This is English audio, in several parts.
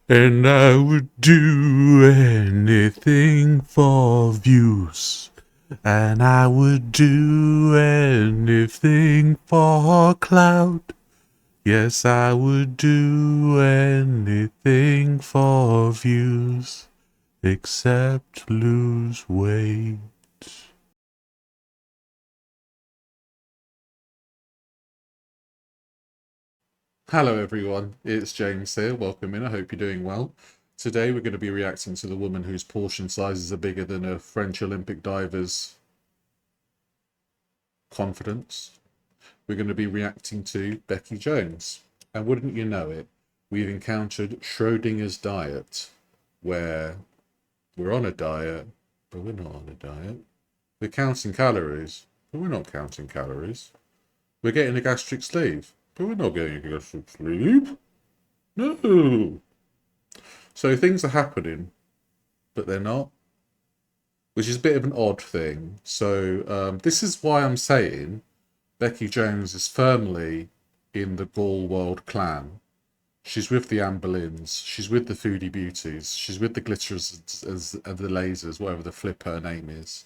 And I would do anything for views. And I would do anything for clout. Yes, I would do anything for views, except lose weight. Hello everyone, it's James here, welcome in, I hope you're doing well. Today we're going to be reacting to the woman whose portion sizes are bigger than a French Olympic diver's confidence. We're going to be reacting to Becki Jones. And wouldn't you know it, we've encountered Schrodinger's diet, where we're on a diet, but we're not on a diet. We're counting calories, but we're not counting calories. We're getting a gastric sleeve, but we're not getting a gastric sleeve. No. So things are happening, but they're not, which is a bit of an odd thing. So this is why I'm saying Becki Jones is firmly in the Gaul World clan. She's with the Anne Boleyns, she's with the Foodie Beauties, she's with the Glitters as the Lasers, whatever the flip her name is.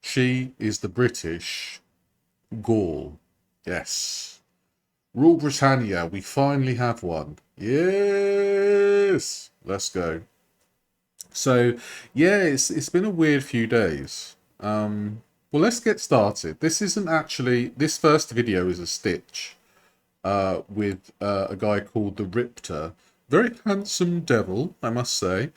She is the British Gaul. Yes. Rule Britannia, we finally have one. Yes! Let's go. So, yeah, it's been a weird few days. Well, let's get started. This isn't actually... This first video is a stitch with a guy called the Ripter. Very handsome devil, I must say.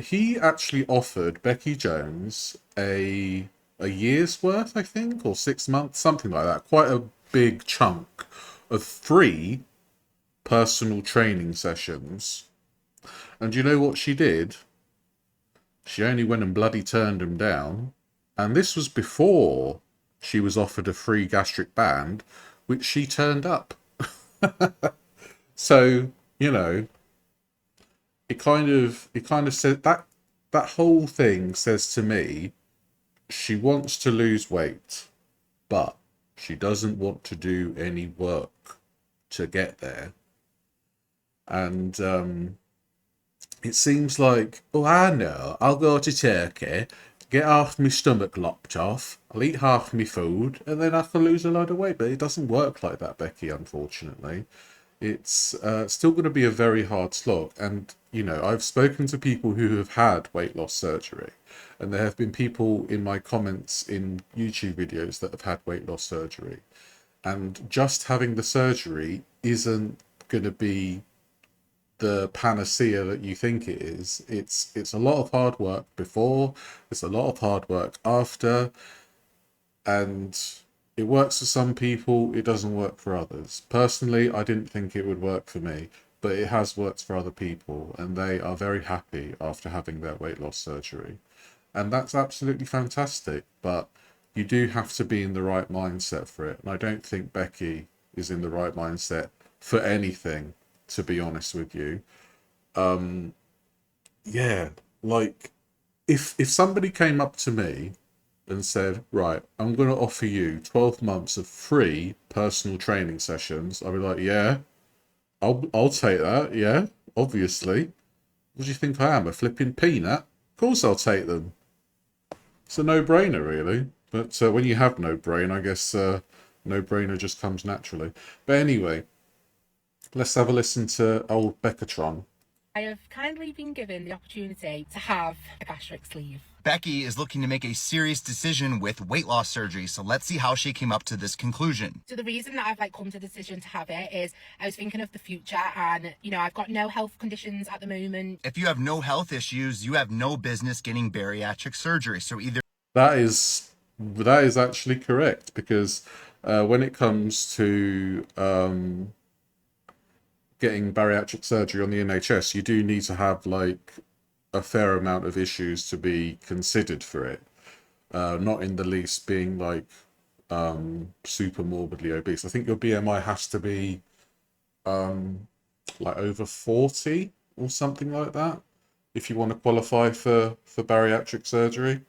He actually offered Becki Jones a year's worth, I think, or 6 months, something like that. Quite a big chunk of free personal training sessions. And you know what she did? She only went and bloody turned him down. And this was before she was offered a free gastric band, which she turned up. So, you know, it kind of said that whole thing says to me, she wants to lose weight, but she doesn't want to do any work to get there. And it seems like, oh, I know, I'll go to Turkey, get half my stomach lopped off, I'll eat half my food, and then I can lose a load of weight. But it doesn't work like that, Becki, unfortunately. It's still going to be a very hard slog. And, you know, I've spoken to people who have had weight loss surgery, and there have been people in my comments in YouTube videos that have had weight loss surgery. And just having the surgery isn't going to be the panacea that you think it is. It's a lot of hard work before, it's a lot of hard work after, and it works for some people, it doesn't work for others. Personally, I didn't think it would work for me, but it has worked for other people, and they are very happy after having their weight loss surgery. And that's absolutely fantastic, but you do have to be in the right mindset for it. And I don't think Becki is in the right mindset for anything, to be honest with you. Yeah, like if somebody came up to me and said, right, I'm going to offer you 12 months of free personal training sessions, I'd be like, yeah, I'll take that. Yeah, obviously. What do you think I am, a flipping peanut? Of course I'll take them. It's a no-brainer, really. But when you have no brain, I guess no-brainer just comes naturally. But anyway, let's have a listen to old Beccatron. I have kindly been given the opportunity to have a gastric sleeve. Becki is looking to make a serious decision with weight loss surgery, so let's see how she came up to this conclusion. So the reason that I've come to the decision to have it is I was thinking of the future, and you know, I've got no health conditions at the moment. If you have no health issues, you have no business getting bariatric surgery. So either That is actually correct, because when it comes to getting bariatric surgery on the NHS, you do need to have like a fair amount of issues to be considered for it. Not in the least being like super morbidly obese. I think your BMI has to be like over 40 or something like that if you want to qualify for bariatric surgery.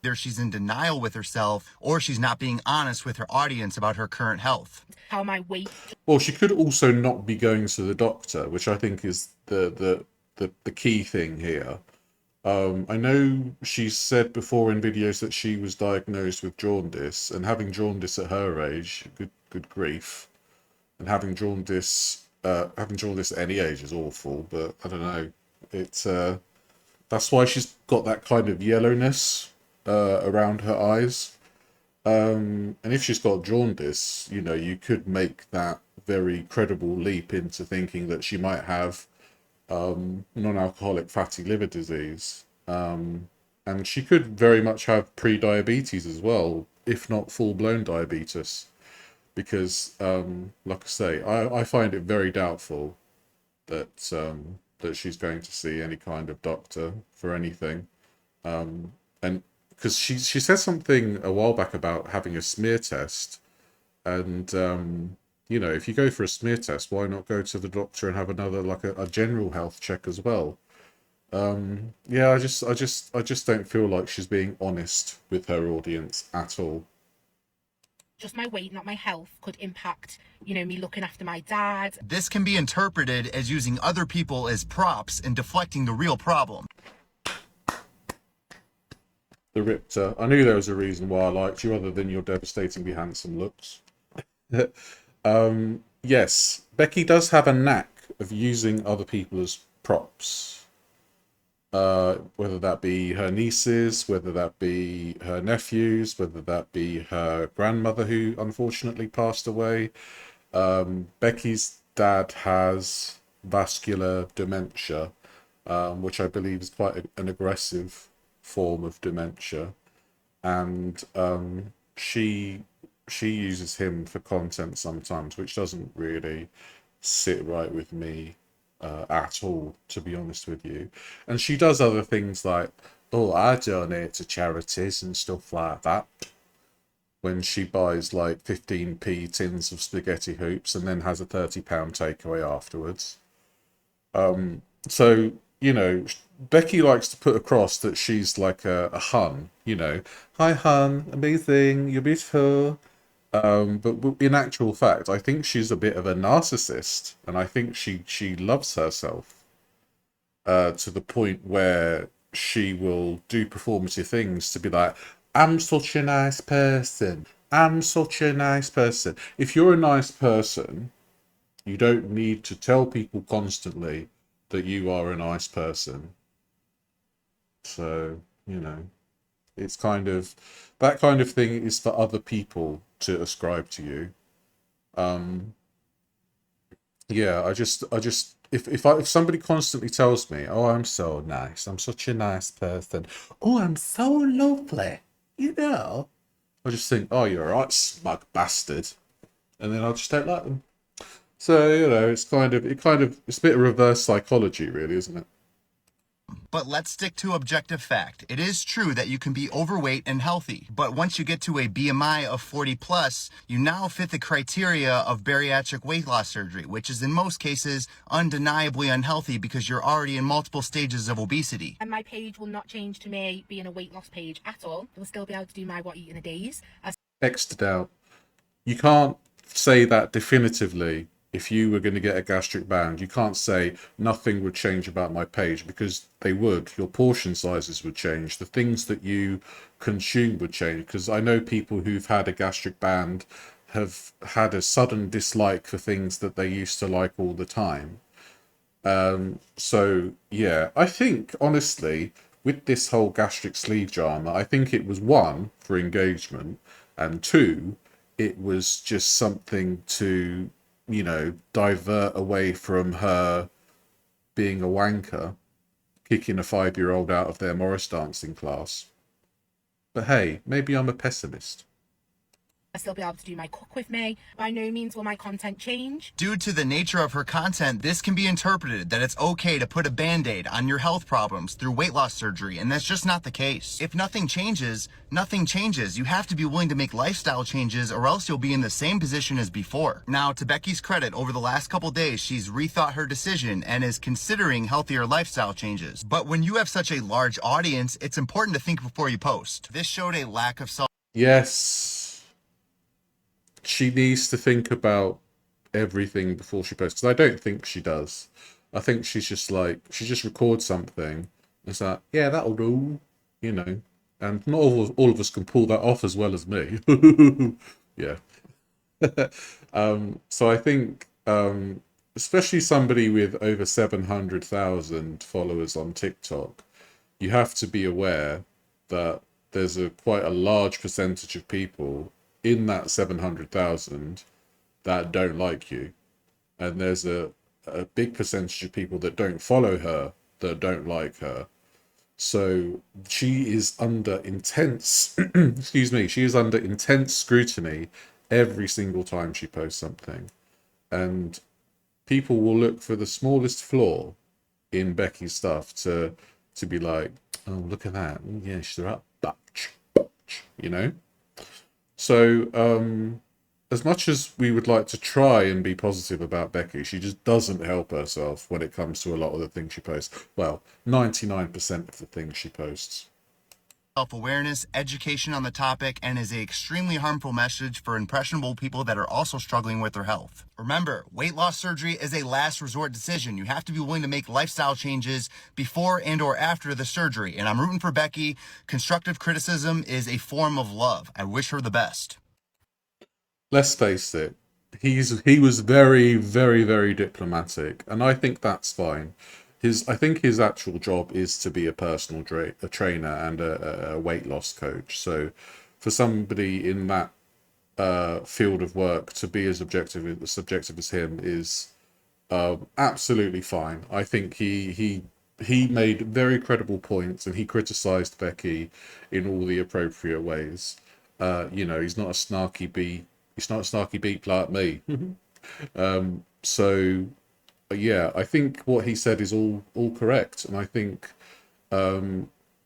either she's in denial with herself or she's not being honest with her audience about her current health. How my weight. Well, she could also not be going to the doctor, which I think is the key thing here. I know she's said before in videos that she was diagnosed with jaundice, and having jaundice at her age, good grief, and having jaundice at any age is awful. But I don't know, it's that's why she's got that kind of yellowness around her eyes. And if she's got jaundice, you know, you could make that very credible leap into thinking that she might have non-alcoholic fatty liver disease. And she could very much have pre-diabetes as well, if not full-blown diabetes. Because, like I say, I find it very doubtful that that she's going to see any kind of doctor for anything. And because she said something a while back about having a smear test, and you know, if you go for a smear test, why not go to the doctor and have another, like a general health check as well? Yeah, I just don't feel like she's being honest with her audience at all. Just my weight, not my health, could impact, you know, me looking after my dad. This can be interpreted as using other people as props and deflecting the real problem. The Ripter. I knew there was a reason why I liked you, other than your devastatingly handsome looks. Yes, Becki does have a knack of using other people as props. Whether that be her nieces, whether that be her nephews, whether that be her grandmother who unfortunately passed away. Becky's dad has vascular dementia, which I believe is quite an aggressive form of dementia, and she uses him for content sometimes, which doesn't really sit right with me at all, to be honest with you. And she does other things like, oh, I donate to charities and stuff like that, when she buys like 15p tins of spaghetti hoops and then has a £30 takeaway afterwards. So, you know, Becki likes to put across that she's like a hun, you know, hi hun, amazing, you're beautiful. But in actual fact, I think she's a bit of a narcissist, and I think she loves herself to the point where she will do performative things to be like, I'm such a nice person. I'm such a nice person. If you're a nice person, you don't need to tell people constantly that you are a nice person. So, you know, it's kind of, that kind of thing is for other people to ascribe to you. Yeah, if somebody constantly tells me, oh, I'm so nice, I'm such a nice person, oh, I'm so lovely, you know, I just think, oh, you're a right smug bastard, and then I just don't like them. So, you know, it's a bit of reverse psychology, really, isn't it? But let's stick to objective fact. It is true that you can be overweight and healthy, but once you get to a BMI of 40 plus, you now fit the criteria of bariatric weight loss surgery, which is in most cases undeniably unhealthy because you're already in multiple stages of obesity. And my page will not change to me being a weight loss page at all. I will still be able to do my what eating a days. Extra doubt. You can't say that definitively. If you were going to get a gastric band, you can't say nothing would change about my page, because they would. Your portion sizes would change. The things that you consume would change, because I know people who've had a gastric band have had a sudden dislike for things that they used to like all the time. So yeah, I think honestly, with this whole gastric sleeve drama, I think it was, one, for engagement, and two, it was just something to, you know, divert away from her being a wanker, kicking a 5-year-old out of their Morris dancing class. But hey, maybe I'm a pessimist. I'll still be able to do my cook with me. By no means will my content change. Due to the nature of her content, this can be interpreted that it's okay to put a band-aid on your health problems through weight loss surgery, and that's just not the case. If nothing changes, nothing changes. You have to be willing to make lifestyle changes, or else you'll be in the same position as before. Now, to Becki's credit, over the last couple days, she's rethought her decision and is considering healthier lifestyle changes. But when you have such a large audience, it's important to think before you post. This showed a lack of self. Yes. She needs to think about everything before she posts, because I don't think she does. I think she's just like, she just records something. It's like, yeah, that'll do, you know. And not all of us can pull that off as well as me. Yeah. So I think, especially somebody with over 700,000 followers on TikTok, you have to be aware that there's a quite a large percentage of people in that 700,000 that don't like you. And there's a big percentage of people that don't follow her that don't like her. So she is under intense, excuse me, she is under intense scrutiny every single time she posts something. And people will look for the smallest flaw in Becky's stuff to be like, oh, look at that. Yeah, she's right. You know? So, as much as we would like to try and be positive about Becki, she just doesn't help herself when it comes to a lot of the things she posts. Well, 99% of the things she posts. Self-awareness, education on the topic, and is an extremely harmful message for impressionable people that are also struggling with their health. Remember, weight loss surgery is a last resort decision. You have to be willing to make lifestyle changes before and or after the surgery. And I'm rooting for Becki. Constructive criticism is a form of love. I wish her the best. Let's face it, he was very, very, very diplomatic, and I think that's fine. I think his actual job is to be a personal a trainer and a weight loss coach. So, for somebody in that field of work to be as subjective as him is absolutely fine. I think he made very credible points, and he criticized Becki in all the appropriate ways. You know, he's not a snarky bee. He's not a snarky beak like me. So yeah, I think what he said is all correct, and I think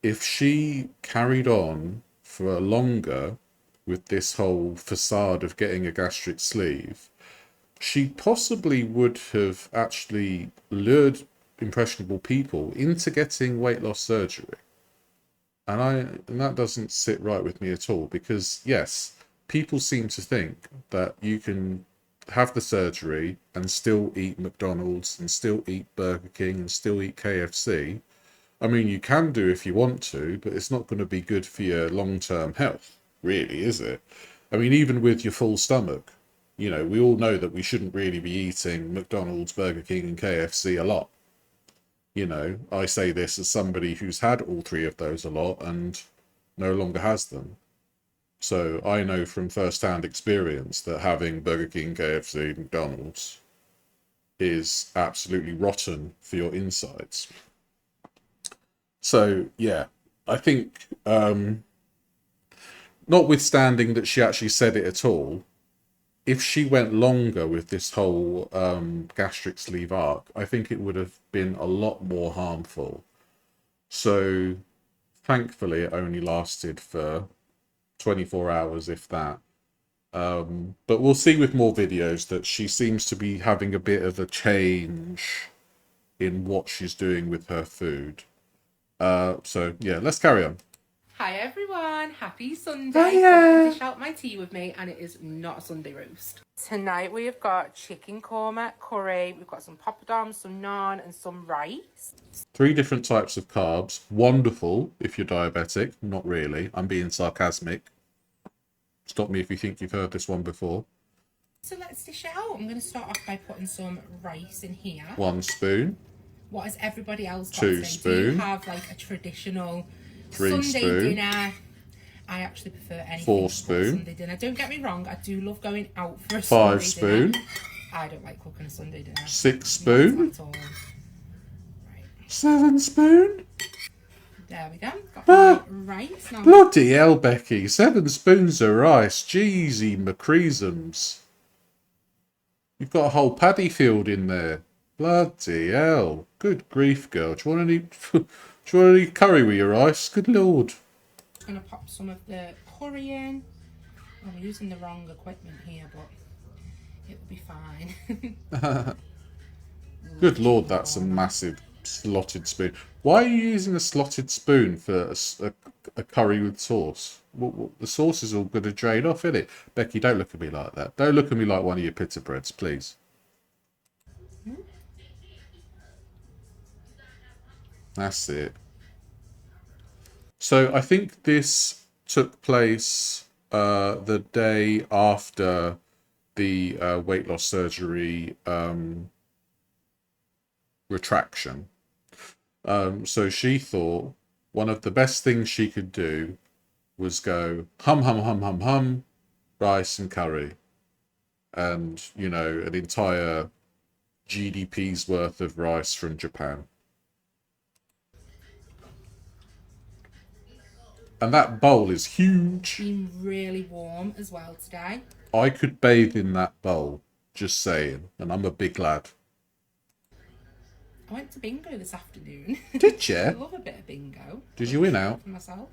if she carried on for longer with this whole facade of getting a gastric sleeve, she possibly would have actually lured impressionable people into getting weight loss surgery. And that doesn't sit right with me at all, because yes, people seem to think that you can have the surgery and still eat McDonald's and still eat Burger King and still eat KFC. I mean, you can do if you want to, but it's not going to be good for your long-term health, really, is it? I mean, even with your full stomach, you know, we all know that we shouldn't really be eating McDonald's, Burger King and KFC a lot. You know, I say this as somebody who's had all three of those a lot and no longer has them. So I know from first-hand experience that having Burger King, KFC, McDonald's is absolutely rotten for your insides. So yeah, I think notwithstanding that she actually said it at all, if she went longer with this whole gastric sleeve arc, I think it would have been a lot more harmful. So thankfully it only lasted for 24 hours, if that. But we'll see with more videos that she seems to be having a bit of a change in what she's doing with her food. So yeah, let's carry on. Hi everyone, happy Sunday. Hiya. Dish out my tea with me, and it is not a Sunday roast. Tonight we have got chicken korma, curry, we've got some poppadoms, some naan and some rice. 3 different types of carbs. Wonderful if you're diabetic. Not really. I'm being sarcastic. Stop me if you think you've heard this one before. So let's dish it out. I'm going to start off by putting some rice in here. 1 spoon. What has everybody else got 2 today? spoon. Do you have like a traditional 3 Sunday spoon. dinner? I actually prefer anything 4 but spoon. Sunday dinner. Don't get me wrong, I do love going out for a 5 Sunday spoon. dinner. I don't like cooking a Sunday dinner. 6 spoon. Not at all. Right. 7 spoon. There we go. Got my rice now. Bloody hell, Becki. 7 spoons of rice. Jeezy McCreasums. You've got a whole paddy field in there. Bloody hell. Good grief, girl. Do you want any curry with your rice? Good lord. Just going to pop some of the curry in. I'm using the wrong equipment here, but it will be fine. Good lord, that's a massive slotted spoon. Why are you using a slotted spoon for a curry with sauce? The sauce is all going to drain off, isn't it? Becki, don't look at me like that. Don't look at me like one of your pita breads, please. That's it. So I think this took place the day after the weight loss surgery retraction. So she thought one of the best things she could do was go hum hum hum hum hum, rice and curry, and you know, an entire GDP's worth of rice from Japan. And that bowl is huge. Been really warm as well today. I could bathe in that bowl, just saying, and I'm a big lad. I went to bingo this afternoon. Did you? I love a bit of bingo. Did you win out? For myself.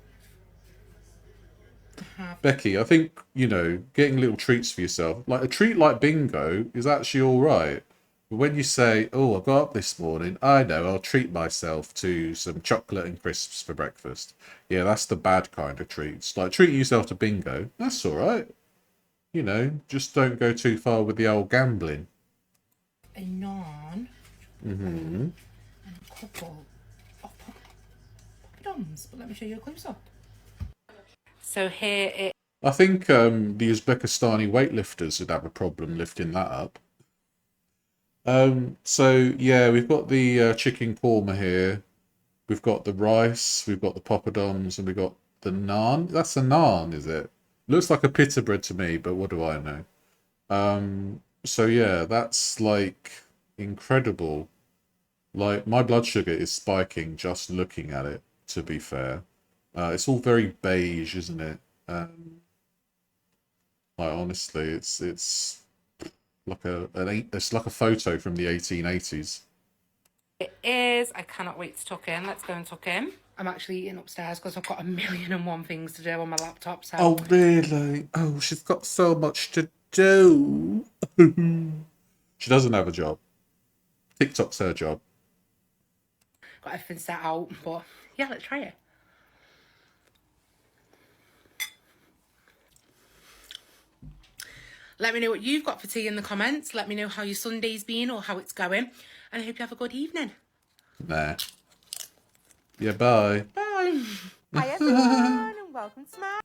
I have. Becki, I think, you know, getting little treats for yourself, like a treat like bingo is actually all right. But when you say, oh, I got up this morning, I know, I'll treat myself to some chocolate and crisps for breakfast. Yeah, that's the bad kind of treats. Like treating yourself to bingo, that's all right. You know, just don't go too far with the old gambling. A naan. And a couple of poppadoms. But let me show you a close up. So here it. I think the Uzbekistani weightlifters would have a problem lifting that up. So yeah, we've got the chicken korma here. We've got the rice, we've got the poppadoms, and we've got the naan. That's a naan, is it? Looks like a pita bread to me, but what do I know? So yeah, that's like incredible. Like my blood sugar is spiking just looking at it, to be fair. It's all very beige, isn't it? Like honestly, it's like it's like a photo from the 1880s. It is. I cannot wait to tuck in. Let's go and tuck in. I'm actually eating upstairs because I've got 1,000,001 things to do on my laptop. So. Oh really? Oh, she's got so much to do. She doesn't have a job. TikTok's her job. Got everything set out, but yeah, let's try it. Let me know what you've got for tea in the comments. Let me know how your Sunday's been or how it's going. And I hope you have a good evening. Nah. Yeah, bye. Bye. Hi everyone and welcome to my...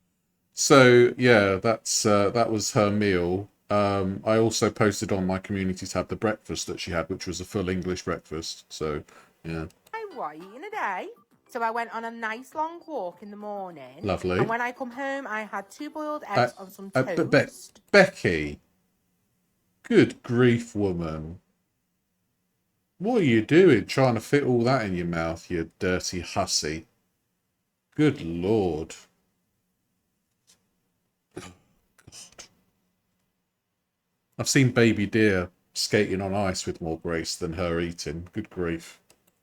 So yeah, that was her meal. I also posted on my community tab the breakfast that she had, which was a full English breakfast. So yeah. What are you eating today? So I went on a nice long walk in the morning. Lovely. And when I come home, I had 2 boiled eggs on some toast. Becki, good grief, woman. What are you doing trying to fit all that in your mouth, you dirty hussy? Good Lord. Oh, God. I've seen baby deer skating on ice with more grace than her eating. Good grief.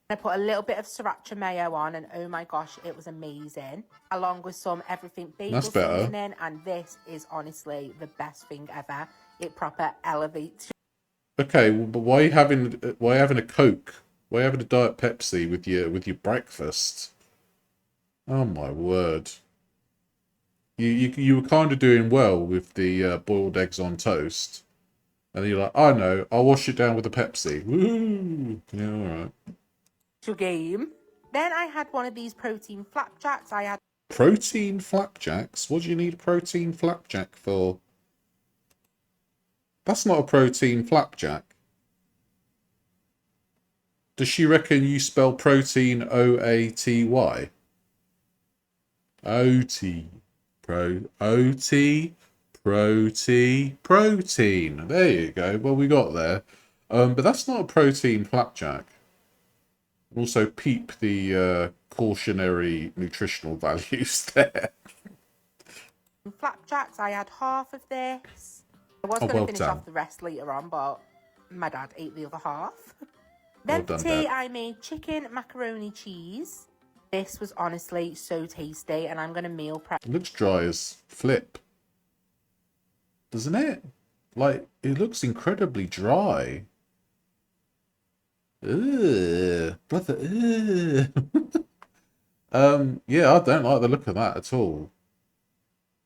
I put a little bit of sriracha mayo on and oh my gosh, it was amazing. Along with some everything bagel seasoning, and this is honestly the best thing ever. It proper elevates. Okay, but why are you having a Coke? Why are you having a Diet Pepsi with your breakfast? Oh my word. You were kind of doing well with the boiled eggs on toast. And then you're like, I know, I'll wash it down with a Pepsi. Woo! Yeah, alright. Game. Then I had one of these protein flapjacks. I had protein flapjacks? What do you need a protein flapjack for? That's not a protein flapjack. Does she reckon you spell protein O-A-T-Y? O-T. O-T. Protein. There you go. Well, we got there. But that's not a protein flapjack. Also, peep the cautionary nutritional values there. Flapjacks. I had half of this. I was going to finish off the rest later on, but my dad ate the other half. Then for tea, I made chicken, macaroni, cheese. This was honestly so tasty, and I'm going to meal prep. It looks dry as flip. Doesn't it? Like, it looks incredibly dry. Ugh, brother, ugh. Yeah, I don't like the look of that at all.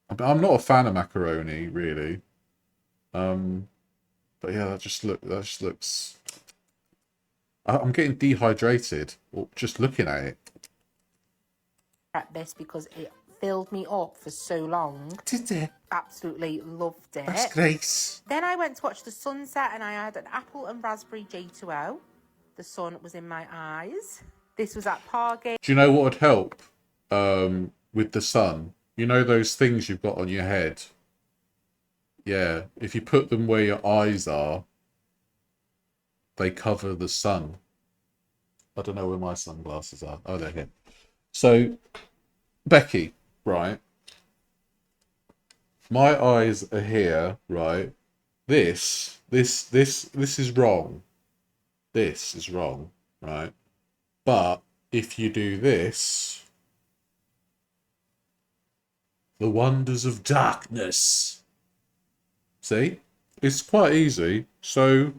I'm not a fan of macaroni, really. But yeah, that just looks... I'm getting dehydrated just looking at it. At this because it filled me up for so long. Did it? Absolutely loved it. That's great. Then I went to watch the sunset and I had an apple and raspberry J2O. The sun was in my eyes. This was at Pargate. Do you know what would help with the sun? You know those things you've got on your head? Yeah, if you put them where your eyes are, they cover the sun. I don't know where my sunglasses are. Oh, they're here. So, Becki, right? My eyes are here, right? This is wrong. This is wrong, right? But if you do this, the wonders of darkness. See? It's quite easy. So,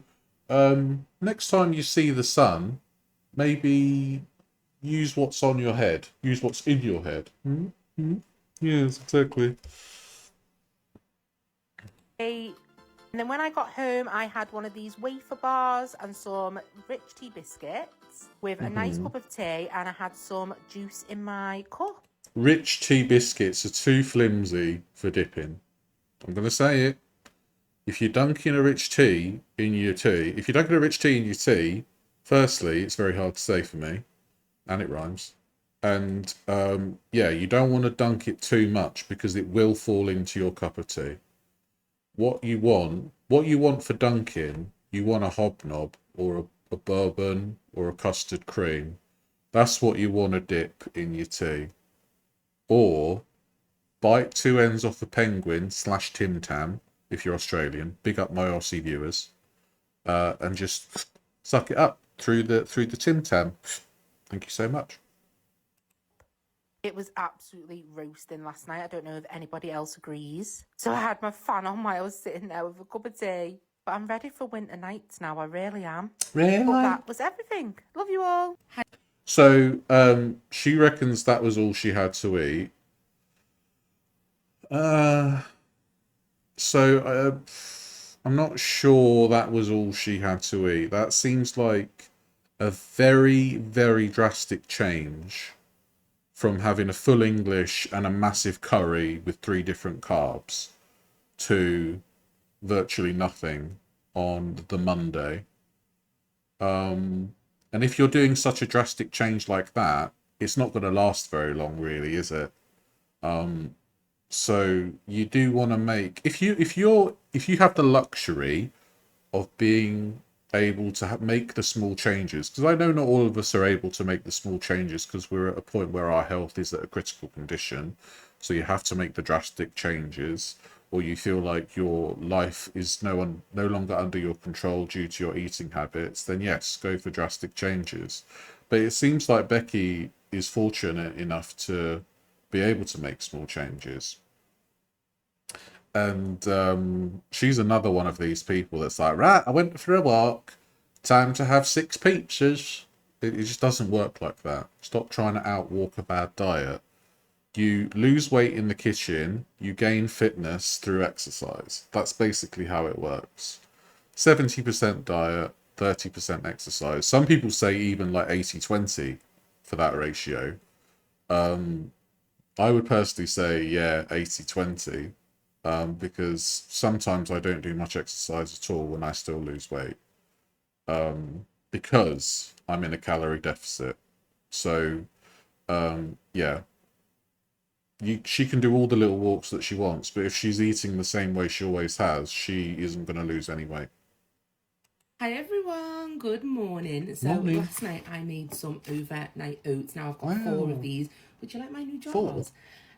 next time you see the sun, maybe use what's on your head. Use what's in your head. Mm-hmm. Yes, exactly. And then when I got home, I had one of these wafer bars and some rich tea biscuits with a nice cup of tea, and I had some juice in my cup. Rich tea biscuits are too flimsy for dipping. I'm going to say it. If you're dunking a rich tea in your tea, firstly, it's very hard to say for me, and it rhymes. And yeah, you don't want to dunk it too much because it will fall into your cup of tea. What you want for dunking, you want a hobnob or a bourbon or a custard cream. That's what you want to dip in your tea. Or bite two ends off a penguin / Tim Tam, if you're Australian. Big up my Aussie viewers. And just suck it up through the Tim Tam. Thank you so much. It was absolutely roasting last night. I don't know if anybody else agrees. So I had my fan on while I was sitting there with a cup of tea. But I'm ready for winter nights now. I really am. Really? But that was everything. Love you all. So she reckons that was all she had to eat. So I'm not sure that was all she had to eat. That seems like a very, very drastic change from having a full English and a massive curry with 3 different carbs to virtually nothing on the Monday. And if you're doing such a drastic change like that, it's not going to last very long, really, is it? So you do want to make, if you have the luxury of being able to make the small changes, because I know not all of us are able to make the small changes because we're at a point where our health is at a critical condition, so you have to make the drastic changes, or you feel like your life is no longer under your control due to your eating habits, then yes, go for drastic changes. But it seems like Becki is fortunate enough to be able to make small changes. And she's another one of these people that's like, right, I went for a walk, time to have 6 pizzas. It just doesn't work like that. Stop trying to outwalk a bad diet. You lose weight in the kitchen, you gain fitness through exercise. That's basically how it works. 70% diet, 30% exercise. Some people say even like 80-20 for that ratio. I would personally say, yeah, 80-20. Because sometimes I don't do much exercise at all when I still lose weight, because I'm in a calorie deficit. So yeah, she can do all the little walks that she wants, but if she's eating the same way she always has, she isn't going to lose any weight. Hi everyone, good morning. So Morning. Last night I made some overnight oats. Now I've got 4 of these. Would you like my new jars? 4?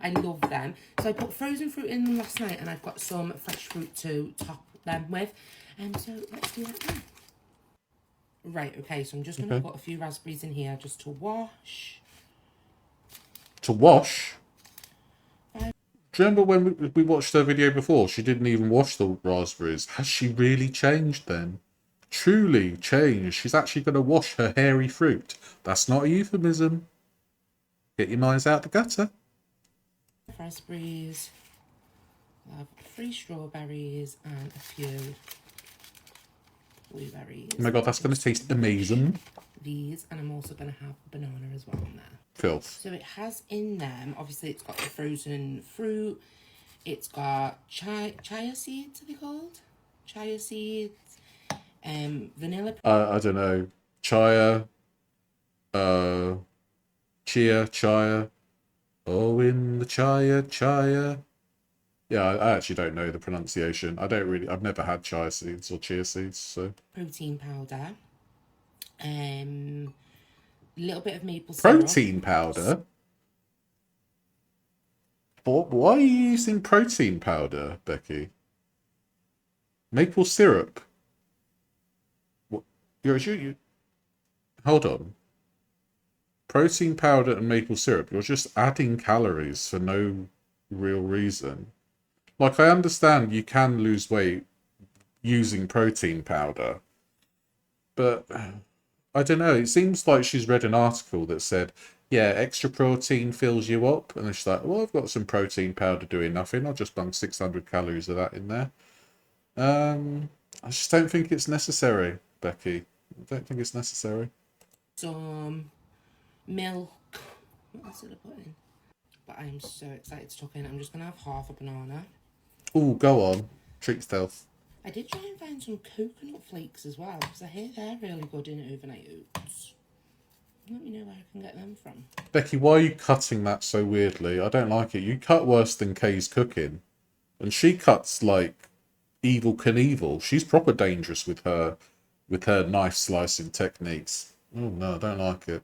I love them. So I put frozen fruit in them last night, and I've got some fresh fruit to top them with. So let's do that now. Right, okay, so I'm just going to put a few raspberries in here just to wash. To wash? Do you remember when we watched her video before? She didn't even wash the raspberries. Has she really changed then? Truly changed. She's actually going to wash her hairy fruit. That's not a euphemism. Get your minds out the gutter. Raspberries, I have 3 strawberries and a few blueberries. Oh my god, that's going to taste amazing. These, and I'm also going to have banana as well in there. Filth. So it has in them, obviously it's got the frozen fruit, it's got chia seeds, are they called? Chia seeds, vanilla. I don't know. Chia. Chia. Oh, in the chia. Yeah, I actually don't know the pronunciation. I've never had chia seeds or chia seeds, so. Protein powder. Little bit of maple syrup. Protein powder? Why are you using protein powder, Becki? Maple syrup? What? You hold on. Protein powder and maple syrup. You're just adding calories for no real reason. Like, I understand you can lose weight using protein powder, but I don't know. It seems like she's read an article that said, yeah, extra protein fills you up. And then she's like, well, I've got some protein powder doing nothing. I'll just dunk 600 calories of that in there. I just don't think it's necessary, Becki. I don't think it's necessary. Some milk. What else did I put in? But I'm so excited to tuck in. I'm just going to have half a banana. Ooh, go on. Treat yourself. I did try and find some coconut flakes as well, because I hear they're really good in overnight oats. Let me know where I can get them from. Becki, why are you cutting that so weirdly? I don't like it. You cut worse than Kay's cooking. And she cuts like Evel Knievel. She's proper dangerous with her knife slicing techniques. Oh no, I don't like it.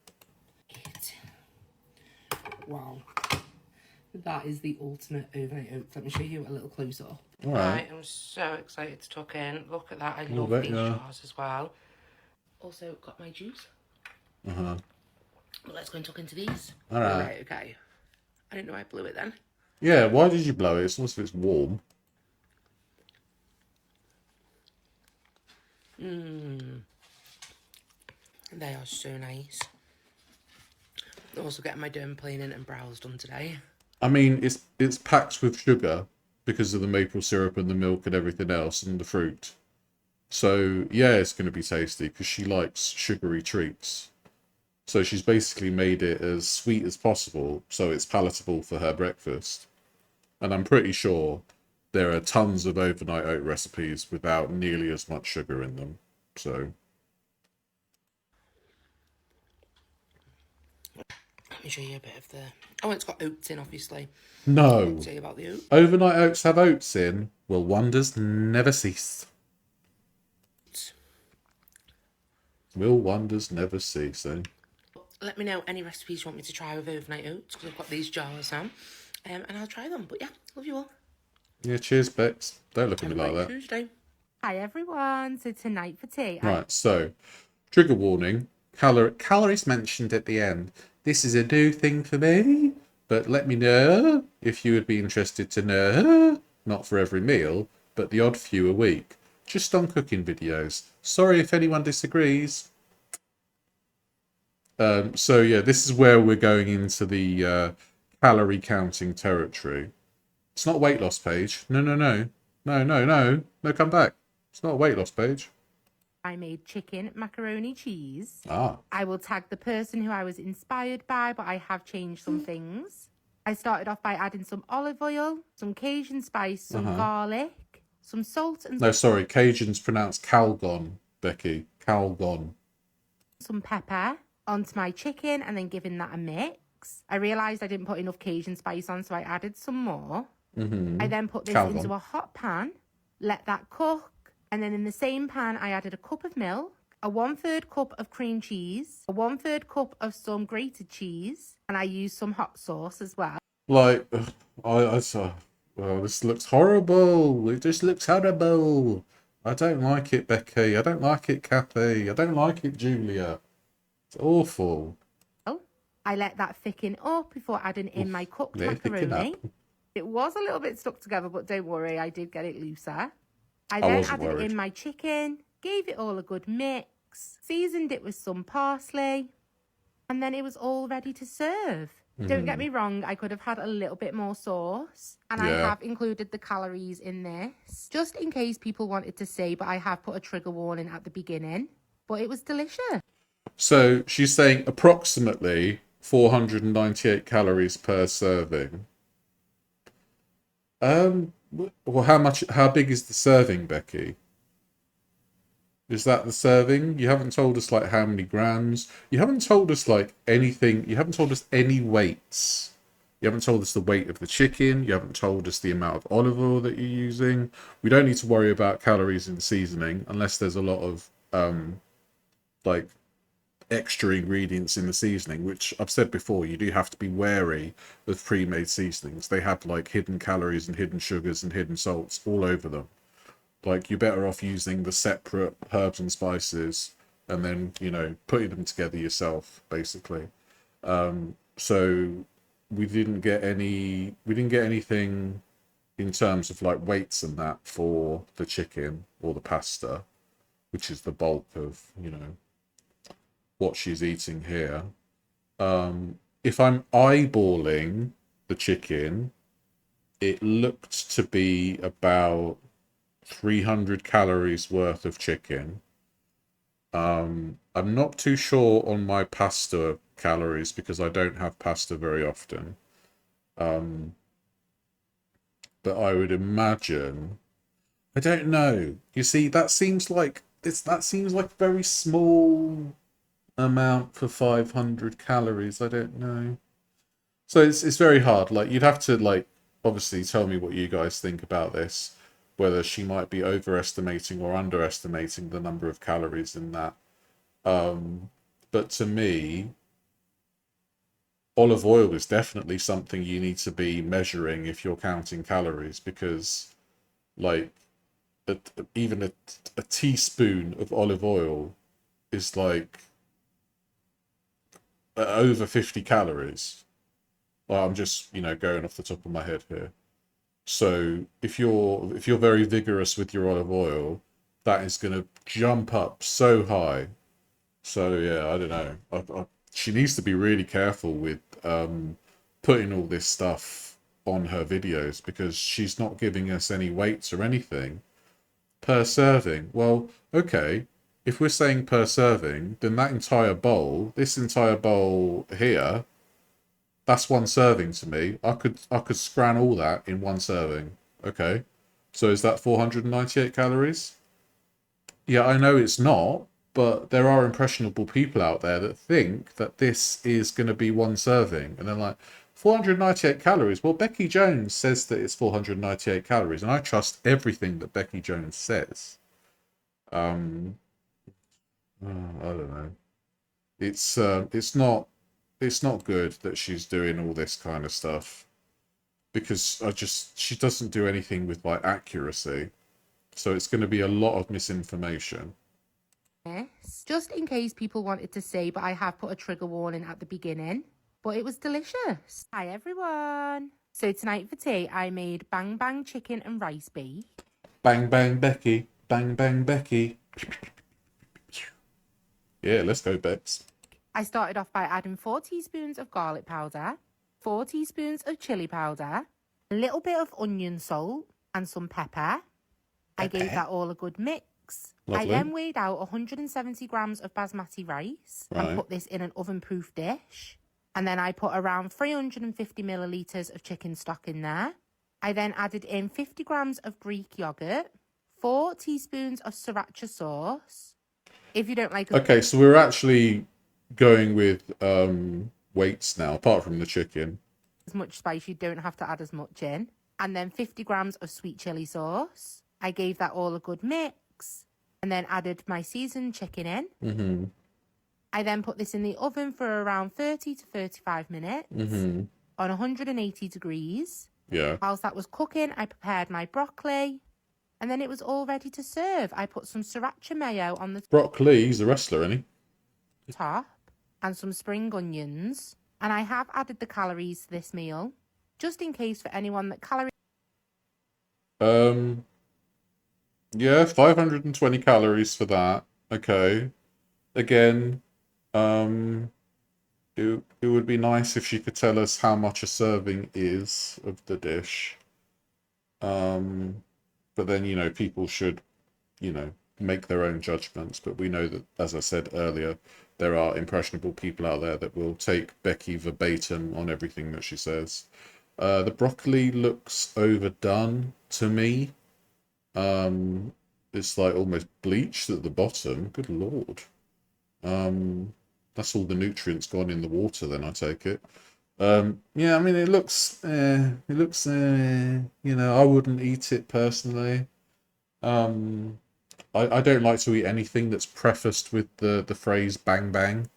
Wow. That is the ultimate overnight oats. Let me show you a little closer. All right. I'm so excited to tuck in. Look at that. I Oh, love bet these you are. jars as well. Also got my juice. Uh-huh. But let's go and tuck into these. All right. Okay. I didn't know I blew it then. Yeah, why did you blow it? It's not if it's warm. They are so nice. I'm also getting my dermaplaning and brows done today. I mean, it's packed with sugar because of the maple syrup and the milk and everything else and the fruit. So, yeah, it's going to be tasty because she likes sugary treats. So she's basically made it as sweet as possible so it's palatable for her breakfast. And I'm pretty sure there are tons of overnight oat recipes without nearly as much sugar in them. So... Let me show you a bit of the... Oh, it's got oats in, obviously. No. I'll tell you about the oats. Overnight oats have oats in. Will wonders never cease? Will wonders never cease, eh? Let me know any recipes you want me to try with overnight oats, because I've got these jars now. And I'll try them. But yeah, love you all. Yeah, cheers, Bex. Don't look at me like that. Tuesday. Hi, everyone. So tonight for tea... Right, so, trigger warning. Calories mentioned at the end. This is a new thing for me, but let me know if you would be interested to know. Not for every meal, but the odd few a week. Just on cooking videos. Sorry if anyone disagrees. So yeah, this is where we're going into the calorie counting territory. It's not a weight loss page. No, come back. It's not a weight loss page. I made chicken macaroni cheese. Ah. I will tag the person who I was inspired by, but I have changed some things. I started off by adding some olive oil, some Cajun spice, some garlic, some salt and... No, sorry, Cajun's pronounced Calgon, Becki. Calgon. Some pepper onto my chicken and then giving that a mix. I realised I didn't put enough Cajun spice on, so I added some more. I then put this into a hot pan, let that cook. And then in the same pan, I added a cup of milk, a 1/3 cup of cream cheese, a 1/3 cup of some grated cheese, and I used some hot sauce as well. Like, I saw. Well, this looks horrible. It just looks horrible. I don't like it, Becki. I don't like it, Kathy. I don't like it, Julia. It's awful. Oh, I let that thicken up before adding in my cooked macaroni. It was a little bit stuck together, but don't worry, I did get it looser. I then added in my chicken, gave it all a good mix, seasoned it with some parsley, and then it was all ready to serve. Don't get me wrong, I could have had a little bit more sauce. And I Yeah. have included the calories in this, just in case people wanted to see, but I have put a trigger warning at the beginning. But it was delicious. So she's saying approximately 498 calories per serving. Well, how big is the serving, Becki? Is that the serving? You haven't told us like how many grams. You haven't told us like anything. You haven't told us any weights. You haven't told us the weight of the chicken. You haven't told us the amount of olive oil that you're using. We don't need to worry about calories in seasoning unless there's a lot of like extra ingredients in the seasoning, which I've said before, you do have to be wary of pre-made seasonings. They have like hidden calories and hidden sugars and hidden salts all over them. Like, you're better off using the separate herbs and spices and then, you know, putting them together yourself, basically. So we didn't get anything in terms of like weights and that for the chicken or the pasta, which is the bulk of, you know, what she's eating here. If I'm eyeballing the chicken, it looked to be about 300 calories worth of chicken. I'm not too sure on my pasta calories because I don't have pasta very often. But I would imagine, I don't know. You see, that seems like very small amount for 500 calories. I don't know. So it's very hard. Like, you'd have to like obviously tell me what you guys think about this, whether she might be overestimating or underestimating the number of calories in that. But to me, olive oil is definitely something you need to be measuring if you're counting calories, because like even a teaspoon of olive oil is like over 50 calories. Well, I'm just, you know, going off the top of my head here. So if you're very vigorous with your olive oil, that is going to jump up so high. So yeah, I don't know. She needs to be really careful with putting all this stuff on her videos, because she's not giving us any weights or anything per serving. Well, okay, if we're saying per serving, then that entire bowl, this entire bowl here, that's one serving to me. I could scran all that in one serving. Okay. So is that 498 calories? Yeah, I know it's not, but there are impressionable people out there that think that this is going to be one serving. And they're like, 498 calories? Well, Becki Jones says that it's 498 calories, and I trust everything that Becki Jones says. I don't know. It's not good that she's doing all this kind of stuff, because she doesn't do anything with like accuracy. So it's going to be a lot of misinformation. Yes, just in case people wanted to see, but I have put a trigger warning at the beginning. But it was delicious. Hi everyone. So tonight for tea, I made bang bang chicken and rice beef. Bang bang Becki, bang bang Becki. Yeah, let's go, Bex. I started off by adding 4 teaspoons of garlic powder, 4 teaspoons of chili powder, a little bit of onion salt, and some pepper. I gave that all a good mix. Lovely. I then weighed out 170 grams of basmati rice and put this in an oven-proof dish. And then I put around 350 millilitres of chicken stock in there. I then added in 50 grams of Greek yogurt, 4 teaspoons of sriracha sauce. If you don't like... Okay, so we're actually going with weights now, apart from the chicken. As much spice, you don't have to add as much in. And then 50 grams of sweet chili sauce. I gave that all a good mix. And then added my seasoned chicken in. I then put this in the oven for around 30 to 35 minutes on 180 degrees. Yeah. Whilst that was cooking, I prepared my broccoli. And then it was all ready to serve. I put some sriracha mayo on the Broccoli, he's a wrestler, isn't he? top. And some spring onions. And I have added the calories to this meal, just in case for anyone that calorie... Yeah, 520 calories for that. Okay. Again, it would be nice if she could tell us how much a serving is of the dish. But then, you know, people should, you know, make their own judgments. But we know that, as I said earlier, there are impressionable people out there that will take Becki verbatim on everything that she says. The broccoli looks overdone to me. It's like almost bleached at the bottom. Good Lord. That's all the nutrients gone in the water then, I take it. Yeah, I mean, it looks, you know, I wouldn't eat it personally. I don't like to eat anything that's prefaced with the phrase bang bang.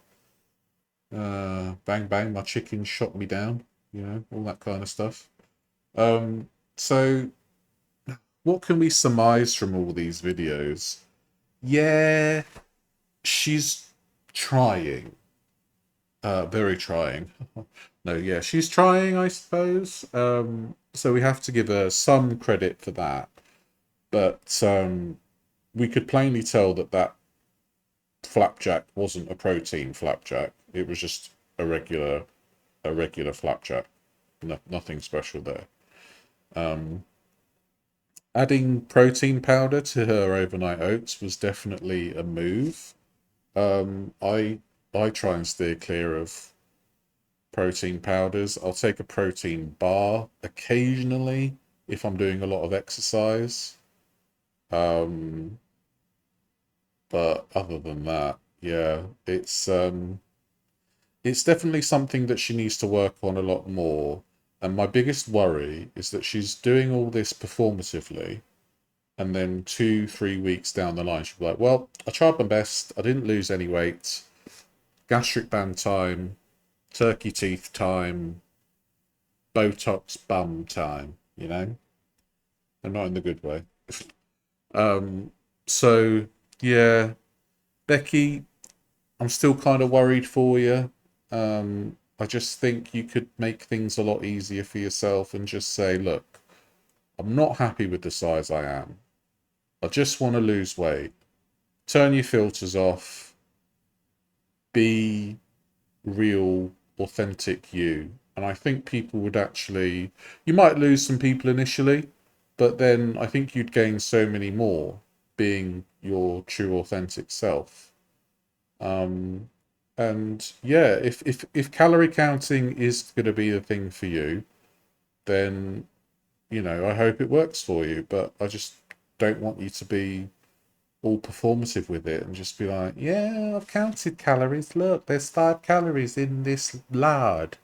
Bang bang, my chicken shot me down, you know, all that kind of stuff. So what can we surmise from all these videos? Yeah, she's trying. Very trying. No, yeah, she's trying, I suppose. So we have to give her some credit for that. But we could plainly tell that that flapjack wasn't a protein flapjack. It was just a regular flapjack. No, nothing special there. Adding protein powder to her overnight oats was definitely a move. I try and steer clear of protein powders. I'll take a protein bar occasionally if I'm doing a lot of exercise. But other than that, yeah, it's definitely something that she needs to work on a lot more. And my biggest worry is that she's doing all this performatively, and then 2-3 weeks down the line, she'll be like, well, I tried my best, I didn't lose any weight, gastric band time, turkey teeth time, Botox bum time, you know? And not in the good way. So, yeah, Becki, I'm still kind of worried for you. I just think you could make things a lot easier for yourself and just say, look, I'm not happy with the size I am. I just want to lose weight. Turn your filters off. Be real, authentic you. And I think people would actually, you might lose some people initially, but then I think you'd gain so many more being your true, authentic self. And yeah, if calorie counting is going to be the thing for you, then, you know, I hope it works for you. But I just don't want you to be all performative with it and just be like, yeah, I've counted calories. Look, there's 5 calories in this lard.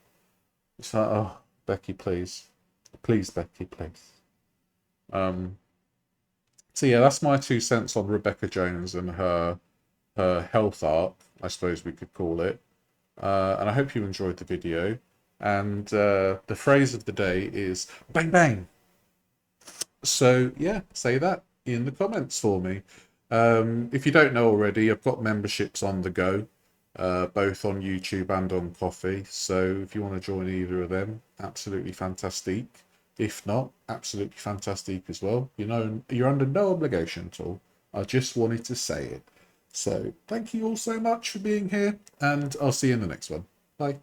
It's like, oh, Becki, please. Please, Becki, please. So yeah, that's my 2 cents on Rebecca Jones and her health arc, I suppose we could call it. And I hope you enjoyed the video. And the phrase of the day is bang bang. So yeah, say that in the comments for me. If you don't know already, I've got memberships on the go, both on YouTube and on Coffee. So if you want to join either of them, absolutely fantastic. If not, absolutely fantastic as well. You know, you're under no obligation at all. I just wanted to say it. So thank you all so much for being here, and I'll see you in the next one. Bye.